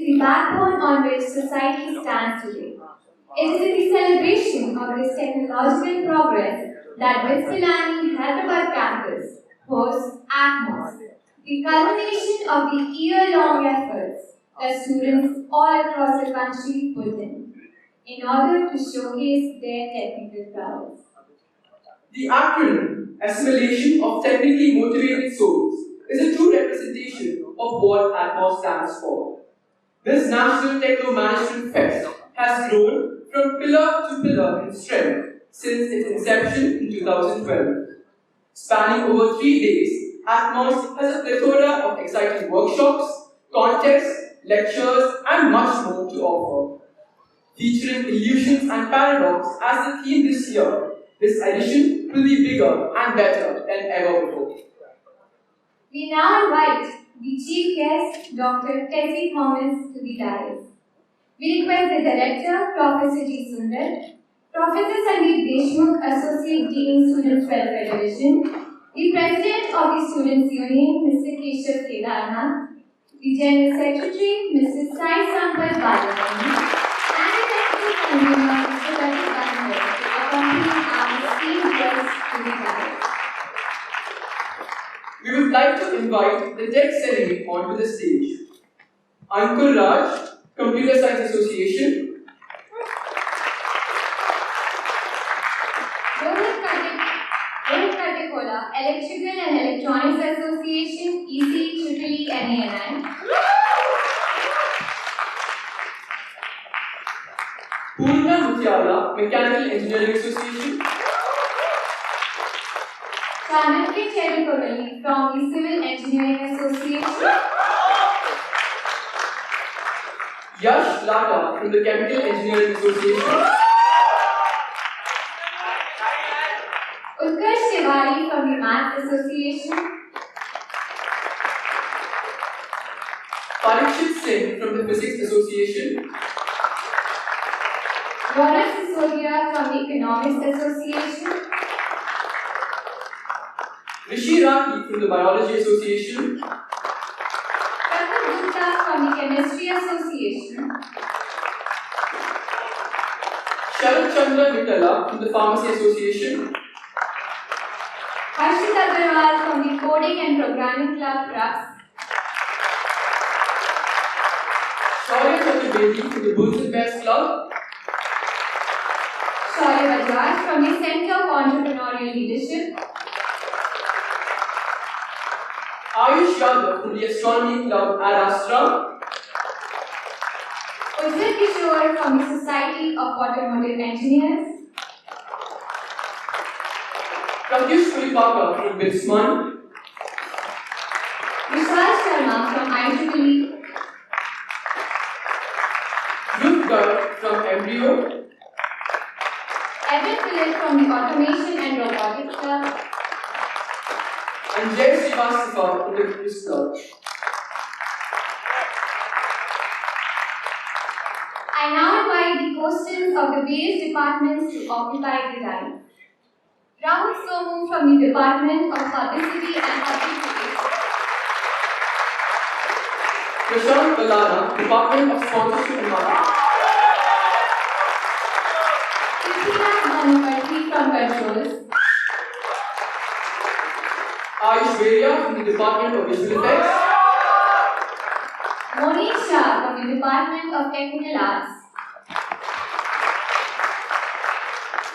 the backbone on which society stands today. It is in the celebration of this technological progress that Pilani Hyderabad campus hosts ATMOS, the culmination of the year-long efforts that students all across the country put in order to showcase their technical prowess. The acronym, Assimilation of Technically Motivated Souls, is a true representation of what ATMOS stands for. This National Techno-Management Fest has grown from pillar to pillar in strength since its inception in 2012. Spanning over 3 days, ATMOS has a plethora of exciting workshops, contests, lectures, and much more to offer. Featuring illusions and paradox as the theme this year, this edition will be bigger and better than ever before. We now invite the chief guest, Dr. Tessie Thomas, to the dais. We request the Director, Professor G. Sundar, Professor Sandeep Deshmukh, Associate Dean, Students' Welfare Division, the President of the Students' Union, Mr. Keshav Kedarnath, the General Secretary, Mr. Sai Sampath Balarani, and the Technical Convener, Mr. Ravi Bandhar, to accompany our esteemed guests to the dais. We would like to invite the Tech Serenade onto the stage. Ankur Raj, Computer Science Association. Rohit Katikola, Electrical and Electronics Association, ECEEE NANI. Purna Mutiala, Mechanical Engineering Association. Chanakya Cherry from the Civil Engineering Association. Yash Lata from the Chemical Engineering Association. Utkarsh Tiwari from the Math Association. Parikshit Singh from the Physics Association. Ronak Sisodia from the Economics Association. Rishi Raki from the Biology Association. Pratham Gupta from the Chemistry Association. Sharat Chandra Vitala from the Pharmacy Association. Harshit Agarwal from the Coding and Programming Club, CRUX. Shaurya Chaturvedi from the Bulls and Bears Club. Shaurya Bajaj from the Center of Entrepreneurial Leadership. Ayush Yadav from the Astronomy Club at Astra. Ujjwal Kishore from the Society of Automotive Engineers. Pratyush Puripaka from BITSMAN. Vishal Sharma from IEEE. Dhruv Garg from Embryo. Evan Philip from the Automation and Robotics Club. And Jay Srivastava from the Quiz Club. I now invite the co-students of the various departments to occupy the dais. Rahul Somu from the Department of Publicity and Public Relations. Prashant Balana, Department of Sponsorship and Marketing. Krishna Bhanupati from Controls. Ayush Veria from the Department of Visual Effects. Monish Shah from the Department of Technical Arts.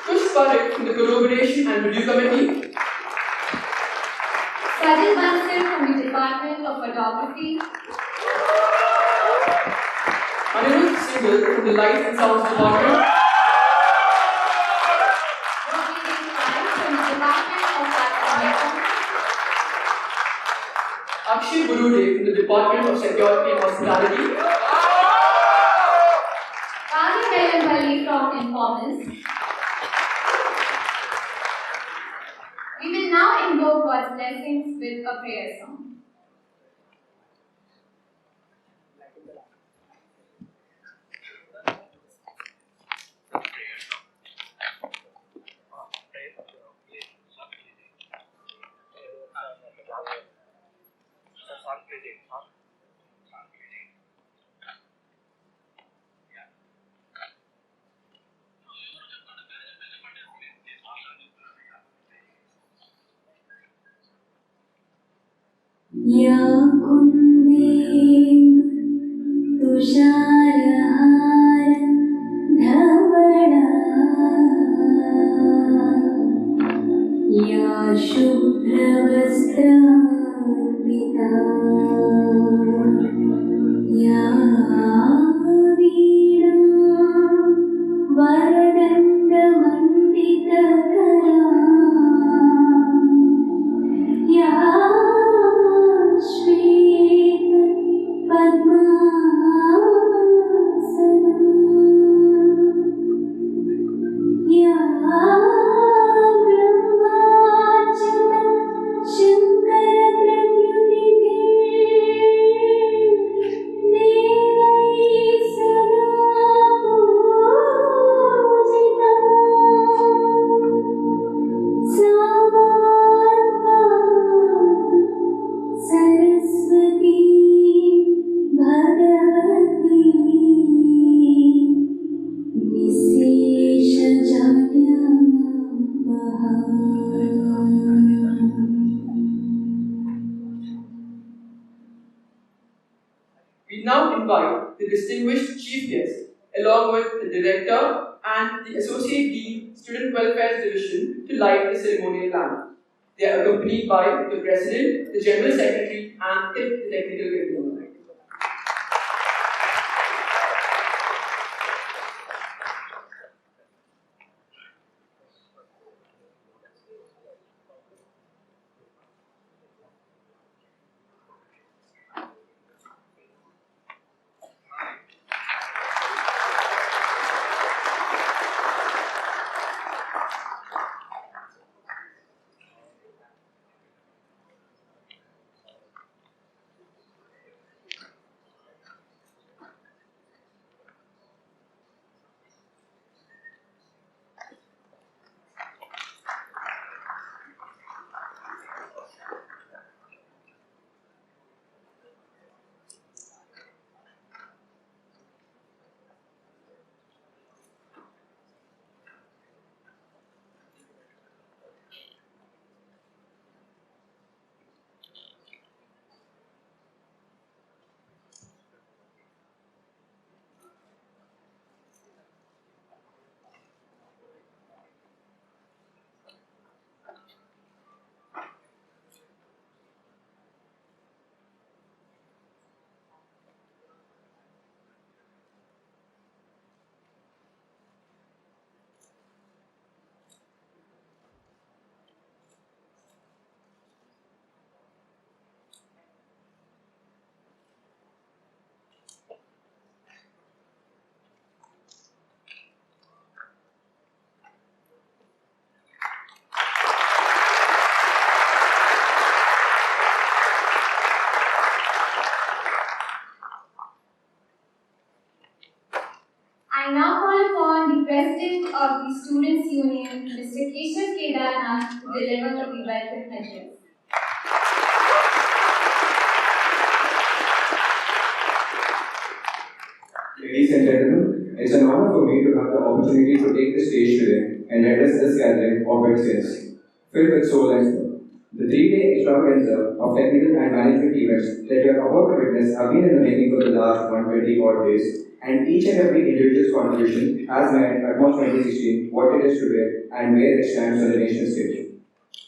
Kush Parekh from the Collaboration and Review Committee. Sajid Bansal from the Department of Photography. Anirudh Singhal from the Light and Sounds Department. From the Department of Platform. Akshay Gurude from the Department of Security and Hospitality. Kali Vellampalli from Informants. We will now invoke God's blessings with a prayer song. या कुन्देन्दु तुषारहार धवला या शुभ्रवस्त्रान्विता या वीणा वरदण्डमण्डितकरा या श्वेत पद्मासना या ब्रह्माच्युत शङ्कर प्रकृतिभिः देवैः सदा पूजिता सा Saraswati Bhagwati विशेषज्ञानमहा। We now invite the distinguished chief guest, along with the director and the associate dean, Student Welfare Division, to light the ceremonial lamp. They are accompanied by the president, the general secretary, and the technical committee. I now call upon the President of the Students' Union, Mr. Keshav Kedarnath, to deliver the welcome address. Ladies and gentlemen, it's an honor for me to have the opportunity to take the stage today and address this gathering of excellence, filled with soul and soul. The 3-day extravaganza of technical and management events that you are about to witness have been in the making for the last 120 odd days, and each and every individual's contribution has made ATMOS 2016 what it is today and where it stands on the nation stage.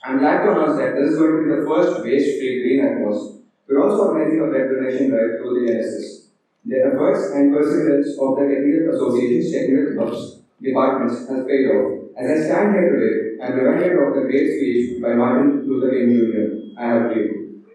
I'm glad to announce that this is going to be the first waste-free green ATMOS. We're also organizing a blood donation drive through the NSS. The efforts and perseverance of the technical associations, technical clubs, departments has paid off. As I stand here today, I'm reminded of the great speech by Martin Luther King Jr. I have dreamed.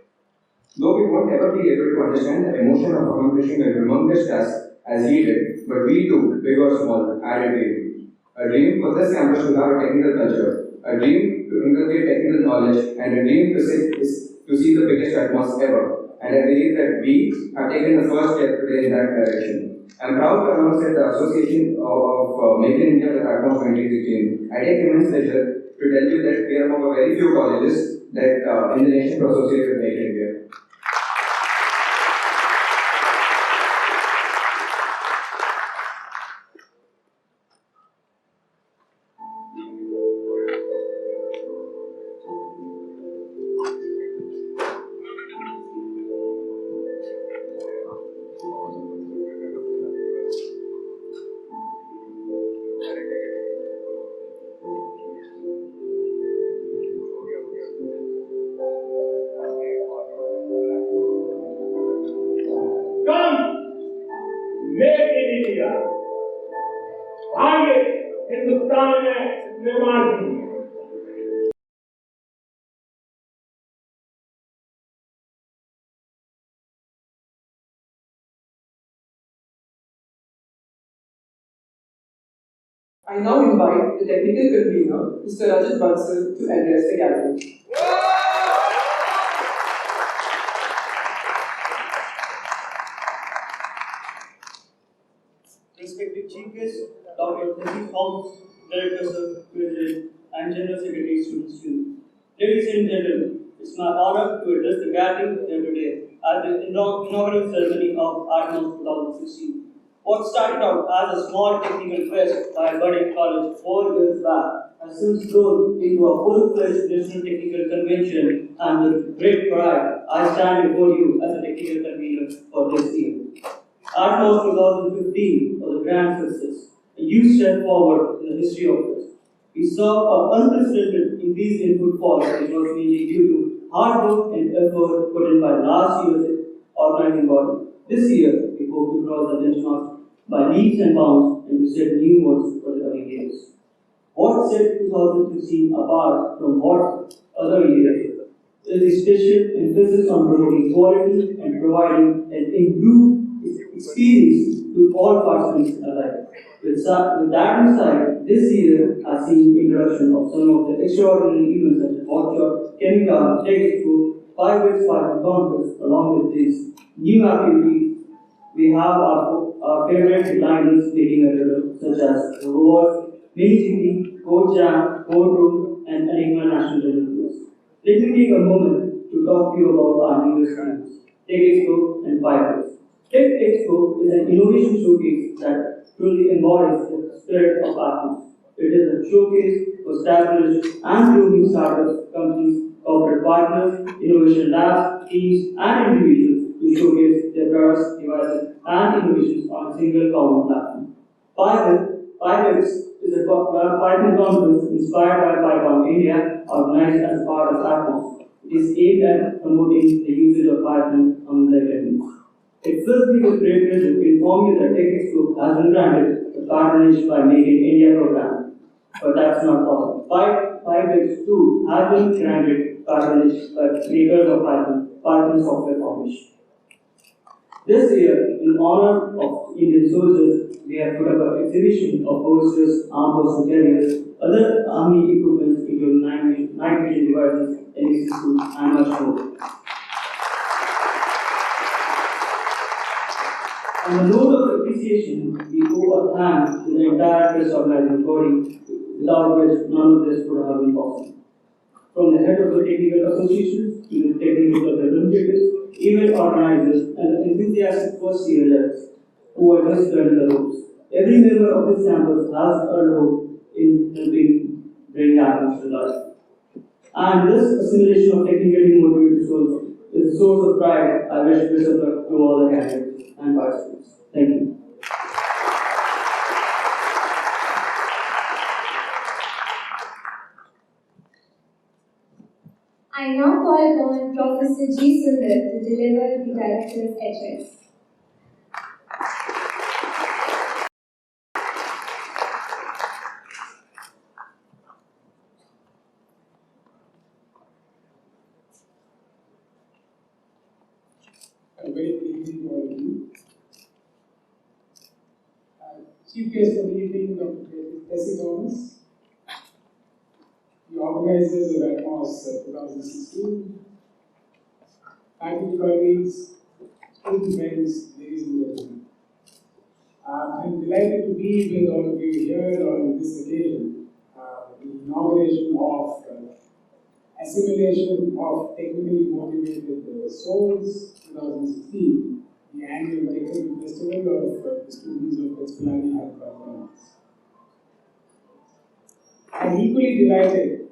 Though we won't ever be able to understand the emotion of accomplishing a humongous task as he did, but we do, big or small, had a dream. A dream for this campus to have a technical culture, a dream to inculcate technical knowledge, and a dream to see the biggest ATMOS ever. And I believe that we have taken the first step today in that direction. I'm proud to announce that the Association of Make in India with ATMOS 2016, I take immense pleasure to tell you that we are among a very few colleges that in the nation to associate with Make in India. remarking. I now invite the technical convener, Mr. Rajat Bansal, to address the gathering. Respected Chief Guest, Dr. Techno-Management, Director of President, and General Secretary, Students. Ladies and gentlemen, it's my honor to address the gathering here today at the inaugural ceremony of ATMOS 2016. What started out as a small technical fest by a budding college 4 years back has since grown into a full-fledged national technical convention, and with great pride, I stand before you as a technical convener for this year. ATMOS 2015 was a grand success, a huge step forward in the history of this. We saw an unprecedented increase in footfall, which was mainly due to hard work and effort put in by last year's organizing body. This year, we hope to cross the benchmark by leaps and bounds and to set new ones for the coming years. What set 2016 apart from what other years is a special emphasis on promoting quality and providing an improved experience to all participants alike. With that in sight, this year has seen introduction of some of the extraordinary events such as workshop, chemical, textbook, 5 conference. Along with these new activities, we have our favorite headliners taking a role, such as Roar, Mini Code Jam, Code Room, and Enigma National Journal. Let me take a moment to talk to you about our newest events, Tech Expo and Fibers. Tech Expo is an innovation showcase that truly embodies the spirit of ATMOS. It is a showcase for established and growing startups, companies, corporate partners, innovation labs, teams, and individuals to showcase their products, devices, and innovations on a single common platform. Python is a Python conference inspired by Python India, organized as part of ATMOS. It is aimed at promoting the usage of Python among the attendees. It fills me with great pleasure to inform you that Tech Expo has been granted the patronage by Make in India program. But that's not all. Python too has been granted patronage by makers of Python Software Foundation. This year, in honor of Indian soldiers, we have put up an exhibition of posters, armed personnel carriers, other army equipment, including night vision devices, NEC suits, and much more. On the note of appreciation, we owe a thanks to the entire press organizing body, without which none of this would have been possible. From the head of the technical associations to the technical representatives, event organizers, and the enthusiastic first yearers who are just learning the ropes. Every member of this campus has a role in helping bring ATMOS to life. And this assimilation of technically motivated souls is a source of pride. I wish best of luck to all the candidates and participants. Thank you. I now call upon Professor G. Sundar to deliver the Director's address. A very good evening to all of you. Chief guest of the evening, Dr. Tessie Thomas, the organizers of ATMOS 2016, faculty colleagues, student friends, ladies and gentlemen. I'm delighted to be with all of you here on this occasion, the inauguration of Assimilation of Technically Motivated Souls 2016, the annual technical festival of the students of Pilani Hyderabad. I'm equally delighted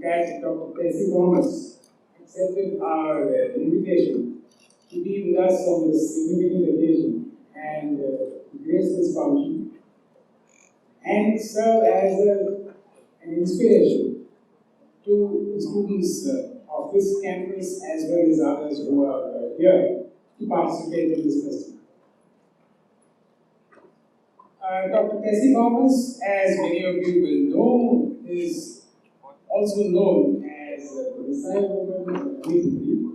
that Dr. Tessie Thomas accepted our invitation to be with us on this significant occasion and grace this function and serve as an inspiration to the students of this campus as well as others who are here to participate in this festival. Dr. Tessie Thomas, as many of you will know, is also known as the missile woman of 2023.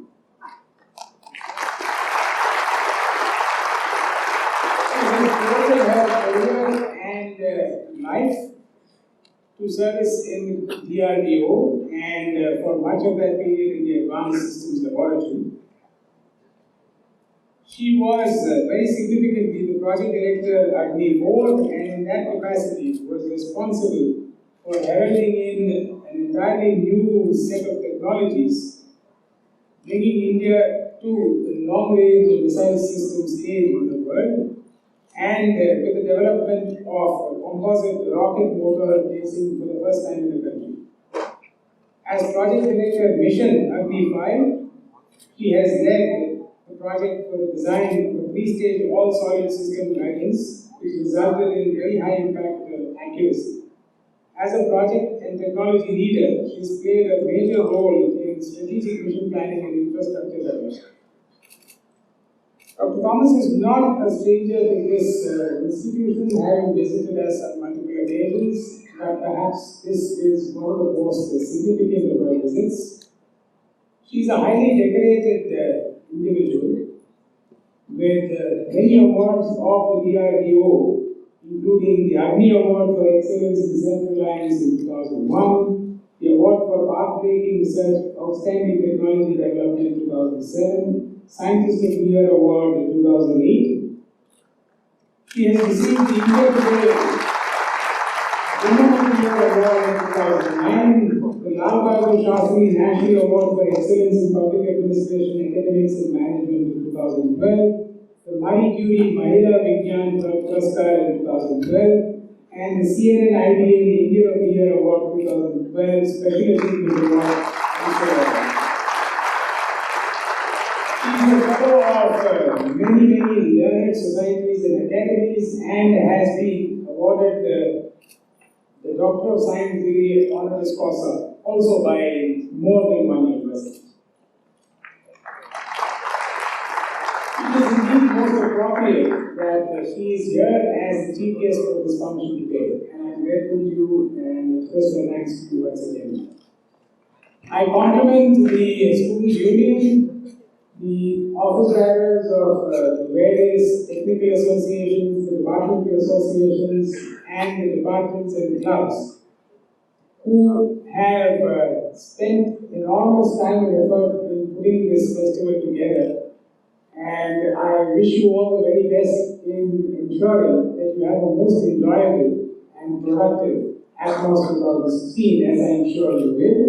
She has devoted her career and life to service in DRDO and for much of that period in the Advanced Systems Laboratory. She was very significantly the project director at the board, and in that capacity was responsible for heralding in an entirely new set of technologies, bringing India to the long-range missile systems stage in the world, and with the development of a composite rocket motor racing for the first time in the country. As project director at Mission Agni 5, she has led the project for the design of a three-stage all-solid system guidance, which resulted in very high impact accuracy. As a project and technology leader, she has played a major role in strategic mission planning and infrastructure development. Dr. Thomas is not a stranger to this institution, having visited us on multiple occasions, but perhaps this is one of the most significant of her visits. She is a highly decorated individual with many awards of the DRDO, including the Agni Award for Excellence in Self-Reliance in 2001, the Award for Path-Breaking Research Outstanding Technology Development in 2007, Scientist of the Year Award in 2008. She has received the India Today Woman of the Year Award in 2009, the Lal Bahadur Shastri National Award for Excellence in Public Administration, Academics and Management in 2012, the Marie Curie Mahila Vigyan Puraskar in 2012, and the CNN IBA Indian of the Year Award 2012 Special Achievement Award. She is a fellow of many learned societies and academies and has been awarded the Doctor of Science degree honoris causa, also by more than one university. It is indeed most appropriate that she is here as the chief guest for this function today, and I am grateful to you and express my thanks to you once again. I compliment the Students' Union, the office drivers of the various technical associations, the departmental associations, and the departments and clubs who have spent enormous time and effort in putting this festival together. And I wish you all the very best in ensuring that you have a most enjoyable and productive ATMOS 2016, as I am sure you will.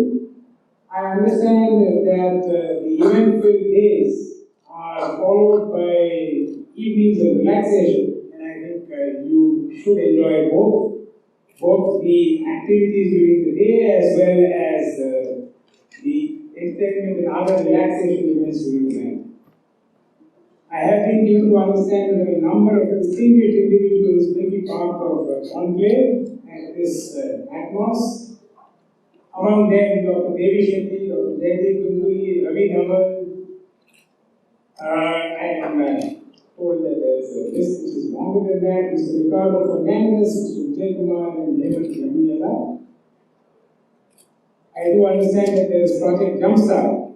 I understand that the event-filled days are followed by evenings of relaxation, and I think you should enjoy both the activities during the day as well as the entertainment and other relaxation events during the night. I have been given to understand that a number of distinguished individuals will be part of conclave at this ATMOS. Among them, Dr. Devi Shetty, Dr. Jaideep Ganguli, Ravi Dhawan. I am told that there is a list which is longer than that. Mr. Ricardo Fernandez, Mr. Vijay Kumar, and Hemant Yamiyala. I do understand that there is Project Jumpstart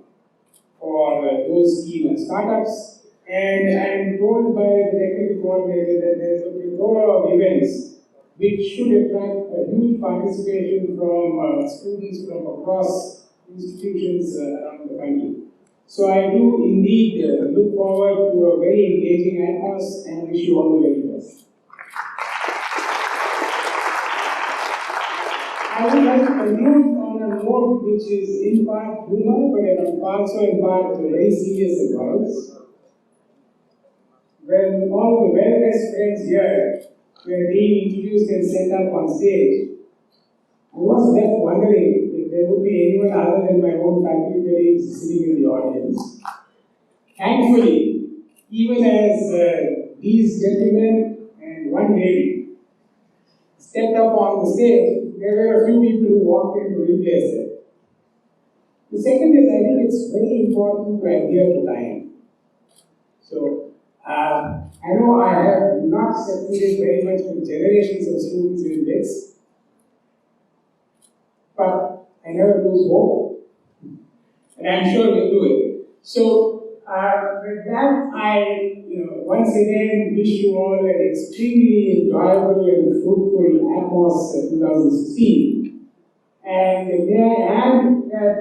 for those key startups. And I am told by the technical coordinator that there is a plethora of events which should attract a huge participation from students from across institutions around the country. So I do indeed look forward to a very engaging ATMOS and wish you all the very best. I would like to conclude on a note which is in part humor, but also in part very serious advice. When all the well-dressed friends here were being introduced and set up on stage, I was left wondering if there would be anyone other than my own faculty colleagues sitting in the audience. Thankfully, even as these gentlemen and one lady stepped up on the stage, there were a few people who walked in to replace them. The second is, I think it's very important to adhere to time. So, I know I have not succeeded very much with generations of students in this, I never lose hope, and I'm sure we'll do it. So, with that, I once again wish you all an extremely enjoyable and fruitful ATMOS 2016. And may I add that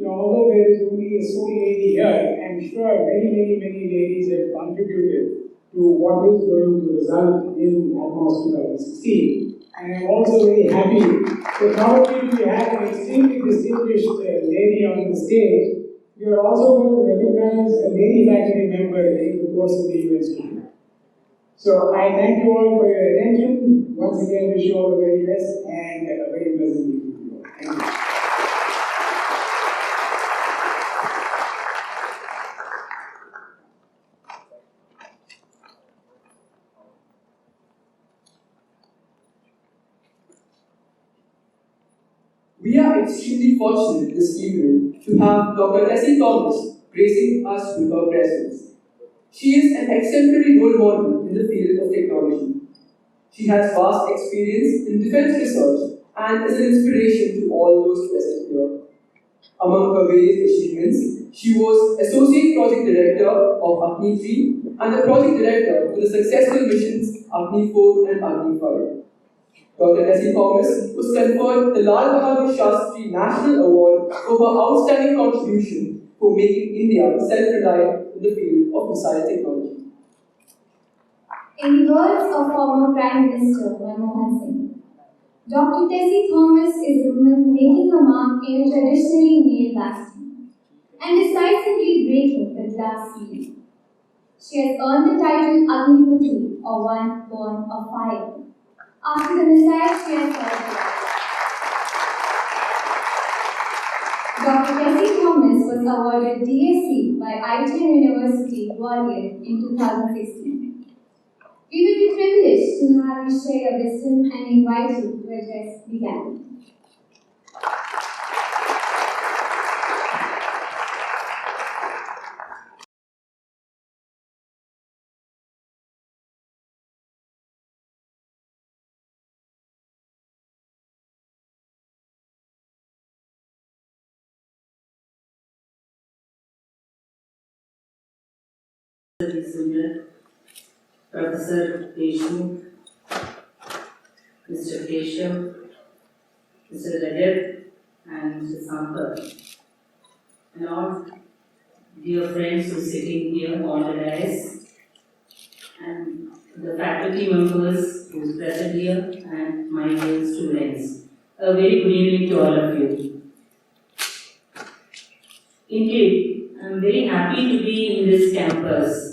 although there is only a sole lady here, I'm sure many ladies have contributed to what is going to result in ATMOS 2016. And I'm also very happy that not only do we have an extremely distinguished lady on the stage, we are also going to recognize a lady faculty member in the course of the events tonight. So I thank you all for your attention. Once again, wish you all the very best and a very pleasant evening to you all. Thank you. We are extremely fortunate this evening to have Dr. Tessie Thomas gracing us with her presence. She is an exemplary role model in the field of technology. She has vast experience in defense research and is an inspiration to all those present here. Among her various achievements, she was Associate Project Director of AGNI-3 and the Project Director for the successful missions AGNI-4 and AGNI-5. Dr. Tessie Thomas was conferred the Lal Bahadur Shastri National Award for her outstanding contribution for making India self-reliant in the field of missile technology. In the words of former Prime Minister Manmohan Singh, Dr. Tessie Thomas is a woman making a mark in a traditionally male vacuum and decisively breaking the glass ceiling. She has earned the title Agniputri, or one born of fire, after the missile she has fired. Dr. Tessie Thomas was awarded DSc by ITM University, Gwalior in 2016. We will be privileged to have you share your wisdom and invite you to address the gathering. Professor Deshmukh, Mr. Keshav, Mr. Rajat, and Mr. Sampath, and all dear friends who are sitting here on the dais, and the faculty members who are present here, and my dear students. A very good evening to all of you. Indeed, I am very happy to be in this campus.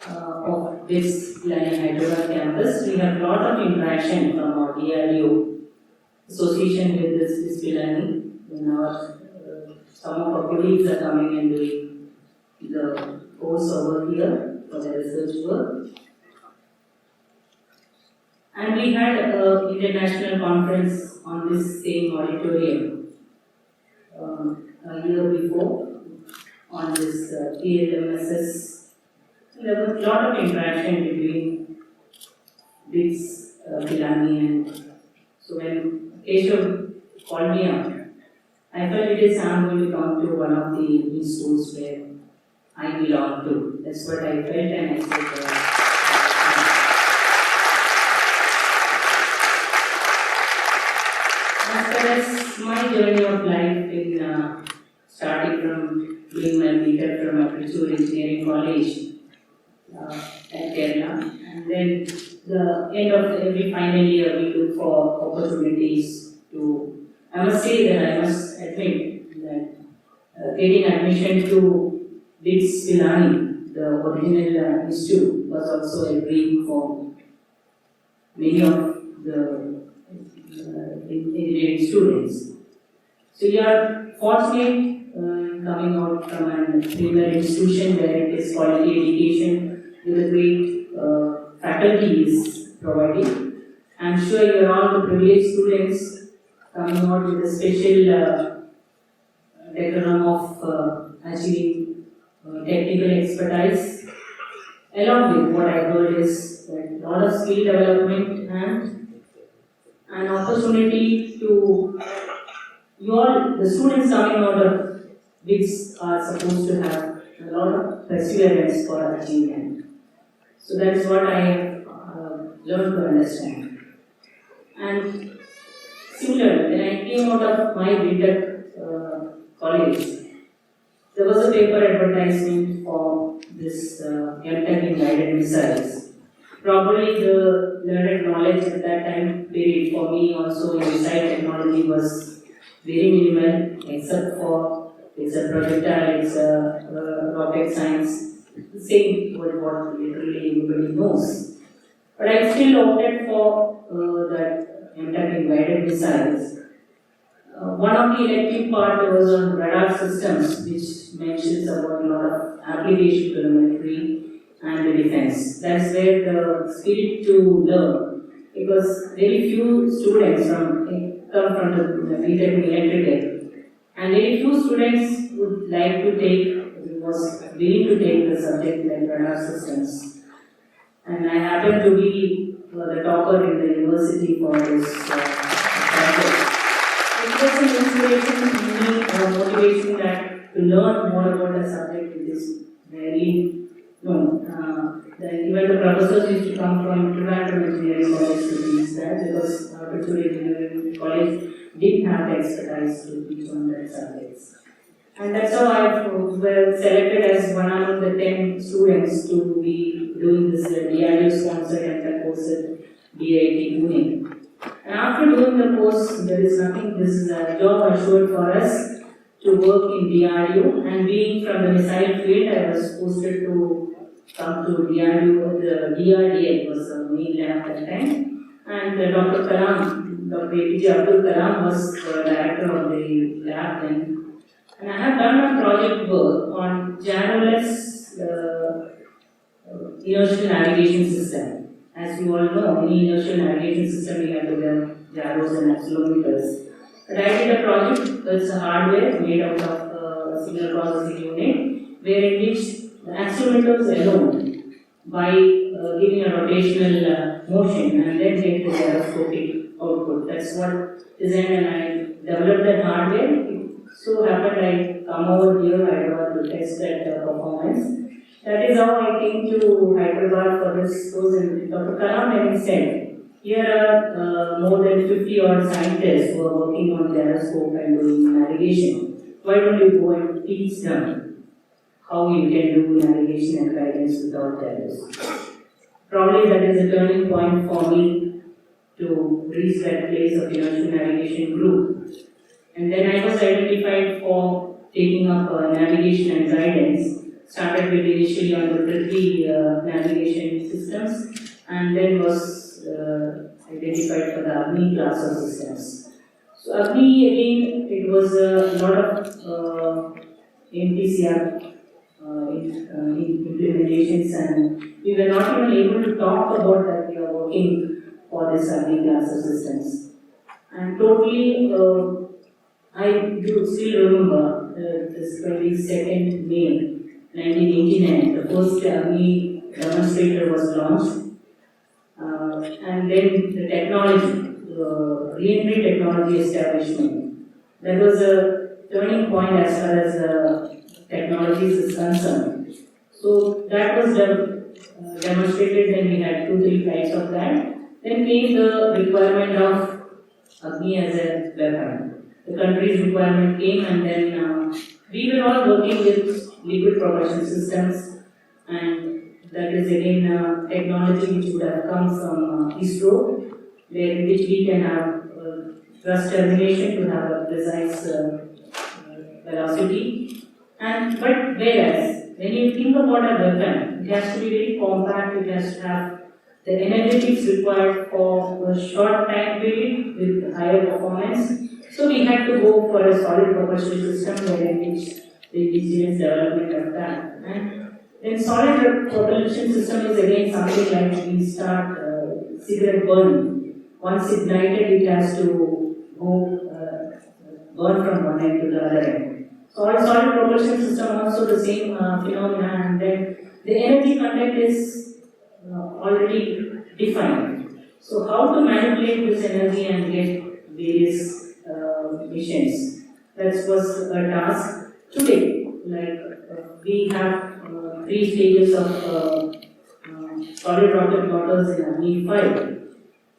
Of this Pilani Hyderabad campus, we have a lot of interaction from our DRDO association with this Pilani. Some of our colleagues are coming and doing the course over here for the research work. And we had an international conference on this same auditorium a year before on this PLMSS. There was a lot of interaction between this Pilani and so when Keshav called me up, I felt it is I'm going to come to one of the institutes where I belong to. That's what I felt, and I said as far as my journey of life in starting from doing my B.Tech from Aptitude Engineering College at Kerala, and then the end of every final year we look for opportunities to, I must say that I must admit that getting admission to BITS Pilani, the original institute, was also a dream for many of the engineering students. So you are fortunate coming out from a premier institution where it is quality education with a great faculty is provided. I'm sure you are all the privileged students coming out with a special background of achieving technical expertise. Along with what I heard is that a lot of skill development and an opportunity to the students coming out of which are supposed to have a lot of perseverance for achievement. So that is what I have learned to understand. And similarly, when I came out of my BTech college, there was a paper advertisement for this MTech in guided missiles. Probably the learned knowledge at that time period for me also in missile technology was very minimal, except for it's a projectile, it's a rocket science, the same what literally everybody knows. But I still opted for that MTech in guided missiles. One of the elective part was on radar systems, which mentions about a lot of application to the military and the defense. That's where the spirit to learn, because very few students come from the BTech in electrical, and very few students would like to was willing to take the subject like radar systems. And I happened to be the topper in the university for this subject. It was an inspiration to me, motivation that to learn more about a subject which is very known. Even the professors used to come from Trivandrum Engineering College to teach that, because Pilani Engineering College didn't have the expertise to teach on that subjects. And that's how I was selected as one among the 10 students to be doing this DRDO sponsored and course at DIT Pune. And after doing the course, there is nothing, this is a job assured for us to work in DRDO, and being from the missile field, I was posted to come to DRDO, the DRDA was the main lab at that time, and Dr. Kalam, Dr. APJ Abdul Kalam was the director of the lab then. And I have done a project work on gyrolex inertial navigation system. As you all know, any inertial navigation system we have to have gyros and accelerometers. But I did a project, it's a hardware made out of a signal processing unit, where in which the accelerometers alone, by giving a rotational motion and then take the gyroscopic output. That's what designed, and I developed that hardware. So happened I come over here Hyderabad to test that performance. That is how I came to Hyderabad for this course. And Dr. Kalam having said, here are more than 50 odd scientists who are working on gyroscope and doing navigation. Why don't you go and teach them how you can do navigation and guidance without gyros? Probably that is a turning point for me to reach that place of inertial navigation group. And then I was identified for taking up navigation and guidance. Started with initially on the Prithvi navigation systems, and then was identified for the Agni class of systems. So Agni again, it was a lot of NPCR implementations, and we were not even able to talk about that we are working for this Agni class of systems. And totally. I do still remember this 22nd May 1989, the first Agni demonstrator was launched, and then the technology, re-entry technology establishment. That was a turning point as far as technologies is concerned. So that was demonstrated, then we had 2-3 flights of that. Then came the requirement of Agni as a weapon. The country's requirement came, and then we were all working with liquid propulsion systems, and that is again technology which would have come from ISRO, where which we can have thrust termination to have a precise velocity. And but whereas when you think about a weapon, it has to be very compact, it has to have the energetics required for a short time period with higher performance. So we had to go for a solid propulsion system, wherein which the indigenous development of that. And then solid propulsion system is again something like we start cigarette burning. Once ignited, it has to go burn from one end to the other end. Solid propulsion system also the same phenomena, and then the energy content is already defined. So how to manipulate this energy and get various missions. That was a task. Today, we have 3 stages of solid rocket motors in Agni 5.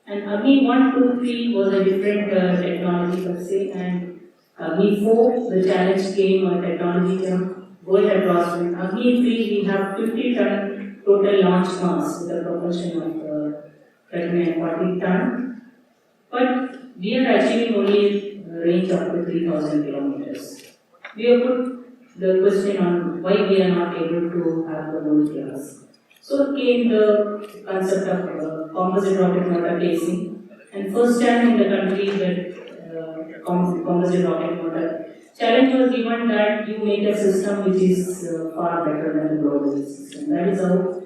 And Agni 1, 2, 3 was a different technology per se, and Agni 4, the challenge came a technology term going across. In Agni 3, we have 50-ton total launch mass with a propulsion of 30 and 40 ton. But we are achieving only a range up to 3,000 kilometers. We have put the question on why we are not able to have the whole class. So came the concept of composite rocket motor casing, and first time in the country that composite rocket motor challenge was given that you make a system which is far better than the global system. That is how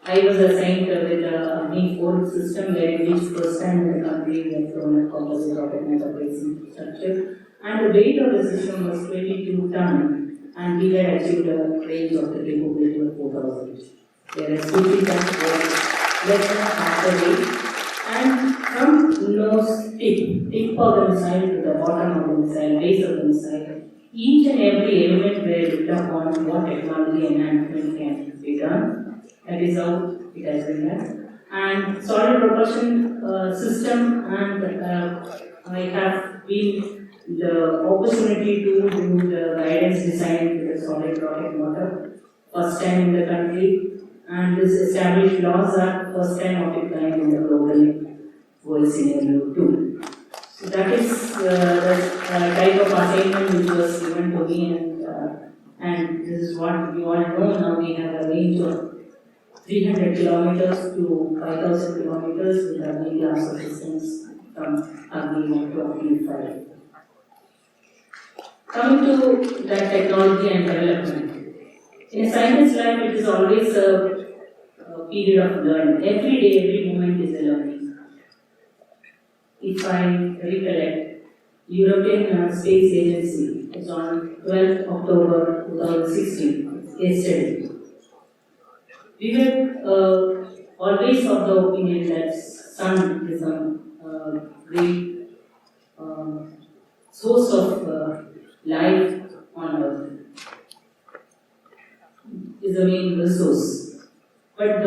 I was assigned with the Agni 4 system, where we reached first time in the country we have thrown a composite rocket motor casing structure, and the weight of the system was 22 ton, and we had achieved a range of the capability of 4,000. Whereas 50 tons was less than half the weight, and from nose tip of the missile to the bottom of the missile, base of the missile, each and every element were looked upon what technology enhancement can be done. That is how it has been done. And solid propulsion system, and I have been the opportunity to do the guidance design with the solid rocket motor, first time in the country, and this established laws are first time of its kind in the global world scenario too. So that is the type of assignment which was given to me, and this is what we all know now. We have a range of 300 kilometers to 5,000 kilometers with Agni class of systems from Agni 1 to Agni 5. Coming to that technology and development. In a scientist's life, it is always a period of learning. Every day, every moment is a learning. If I recollect, European Space Agency is on 12th October 2016, yesterday. We were always of the opinion that sun is a great source of life on earth, is the main resource. But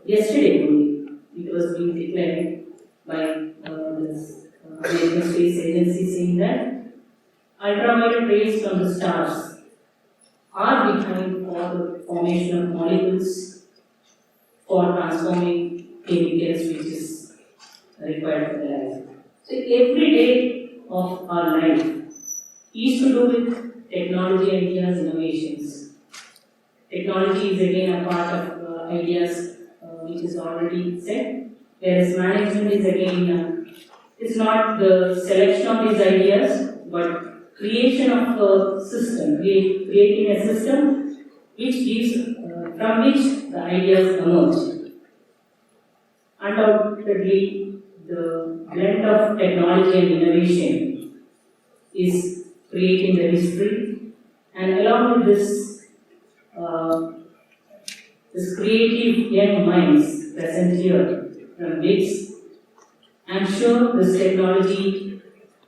yesterday only, it was being declared by this American Space Agency saying that ultraviolet rays from the stars are behind for the formation of molecules for transforming chemicals which is required for the life. So every day of our life is to do with technology, ideas, innovations. Technology is again a part of ideas which is already set, whereas management is again, it's not the selection of these ideas, but creation of a system, creating a system which gives, from which the ideas emerge. Undoubtedly, the blend of technology and innovation is creating the history, and along with this, this creative young minds present here from which I'm sure this technology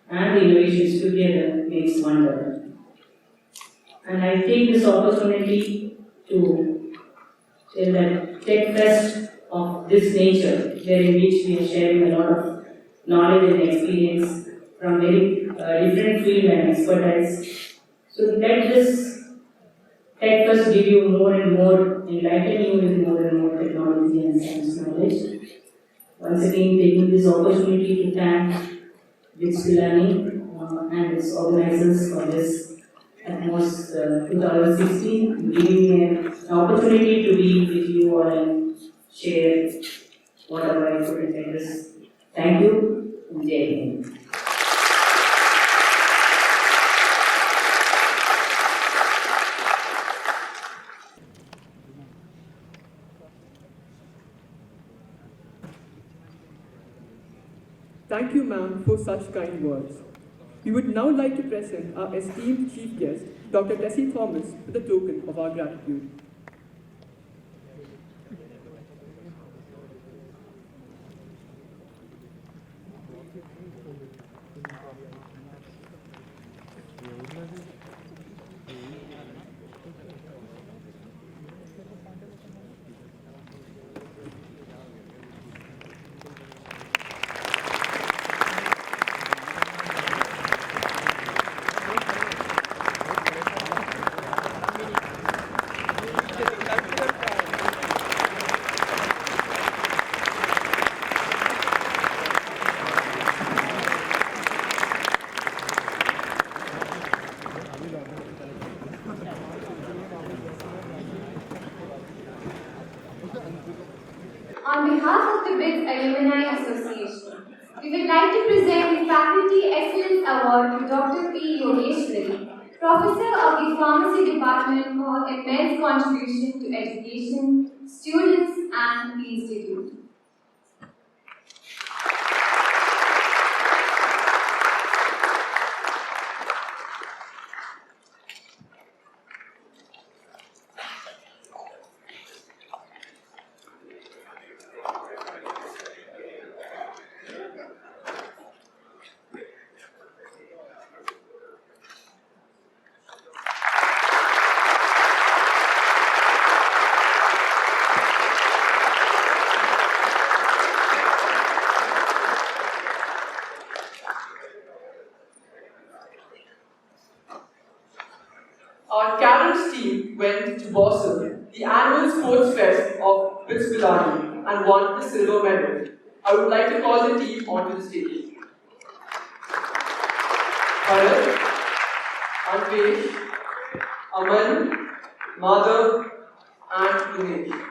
and innovations together makes wonder. And I take this opportunity to tell that Tech Fest of this nature, wherein which we are sharing a lot of knowledge and experience from very different field and expertise. So let this Tech Fest give you more and more, enlighten you with more and more technology and science knowledge. Once again, taking this opportunity to thank Pilani and its organizers for this ATMOS 2016, giving me an opportunity to be with you all and share whatever I could in this. Thank you, and Jai Hind. Thank you, ma'am, for such kind words. We would now like to present our esteemed chief guest, Dr. Tessie Thomas, with a token of our gratitude. award to Dr. P. Yogeshwari, Professor of the Pharmacy Department, for immense contribution to education, students, and the institute. Our Carols team went to Boston, the annual sports fest of Pilani, and won the silver medal. I would like to call the team onto the stage. Bharat, Alpesh, Aman, Madhav, and Dinesh.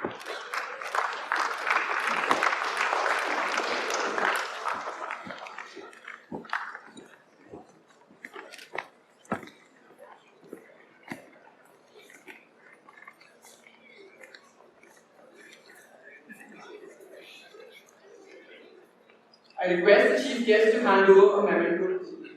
I request the chief guest to hand over a memento to the chief.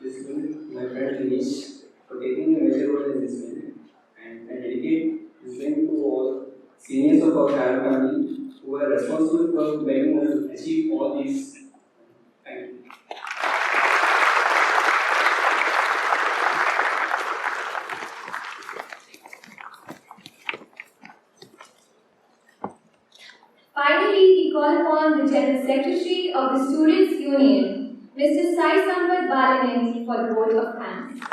This will my friend Dinesh for taking a major role in this meeting, and I dedicate this name to all seniors of our family who are responsible for making us achieve all these. Thank you. Finally, we call upon the General Secretary of the Students' Union, Mr. Sai Sampat Balanenti, for the vote of thanks.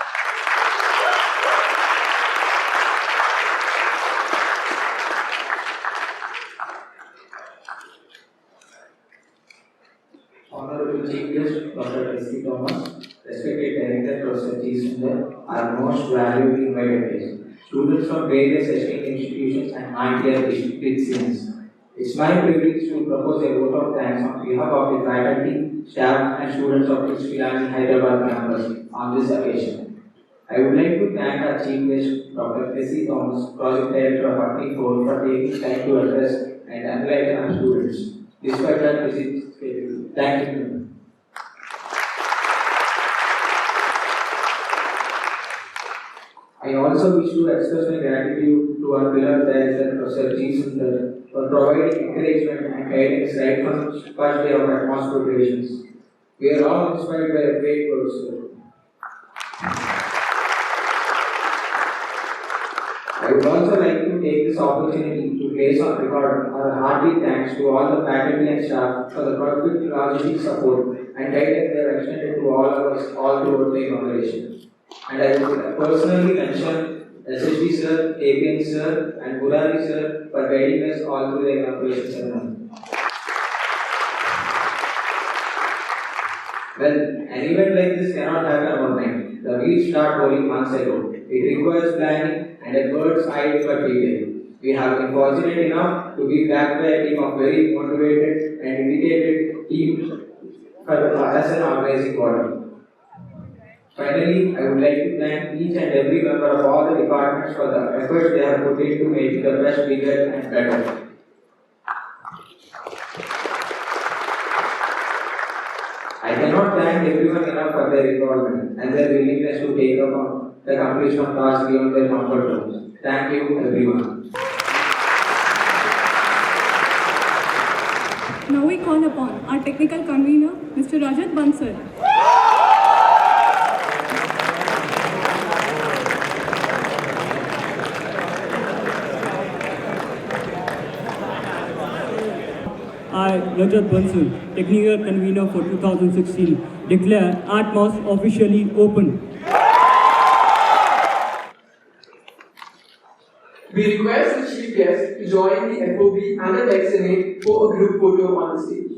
Honorable Chief Guest Dr. S.C. Thomas, respected Director Professor G. Sundar, our most valued invited guests, students from various esteemed institutions and my-dear districts. It's my privilege to propose a vote of thanks on behalf of the faculty, staff, and students of its Pilani Hyderabad campus on this occasion. I would like to thank our Chief Guest Dr. S.C. Thomas, Project Director of Acting for taking time to address and enlighten our students. Despite our busy schedule. Thank you. I also wish to express my gratitude to our beloved director, Professor G. Sundar, for providing encouragement and guidance right from the first day of ATMOS preparations. We are all inspired by a great work, sir. I would also like to take this opportunity to place on record our hearty thanks to all the faculty and staff for the perfect logistic support and guidance they have extended to all of us all throughout the inauguration. And I would personally mention SSD sir, APN sir, and Burari sir for guiding us all through the inauguration ceremony. Well, an event like this cannot happen overnight. The wheels start rolling months ago. It requires planning and a bird's eye for detail. We have been fortunate enough to be backed by a team of very motivated and dedicated team as an organizing body. Finally, I would like to thank each and every member of all the departments for the efforts they have put into making the best bigger and better. I cannot thank everyone enough for their involvement and their willingness to take up on the completion of tasks beyond their comfort zones. Thank you, everyone. Now we call upon our technical convener, Mr. Rajat Bansal. I, Rajat Bansal, Technical Convener for 2016, declare ATMOS officially open. We request the chief guest to join the FOB and the vaccinate for a group photo on the stage.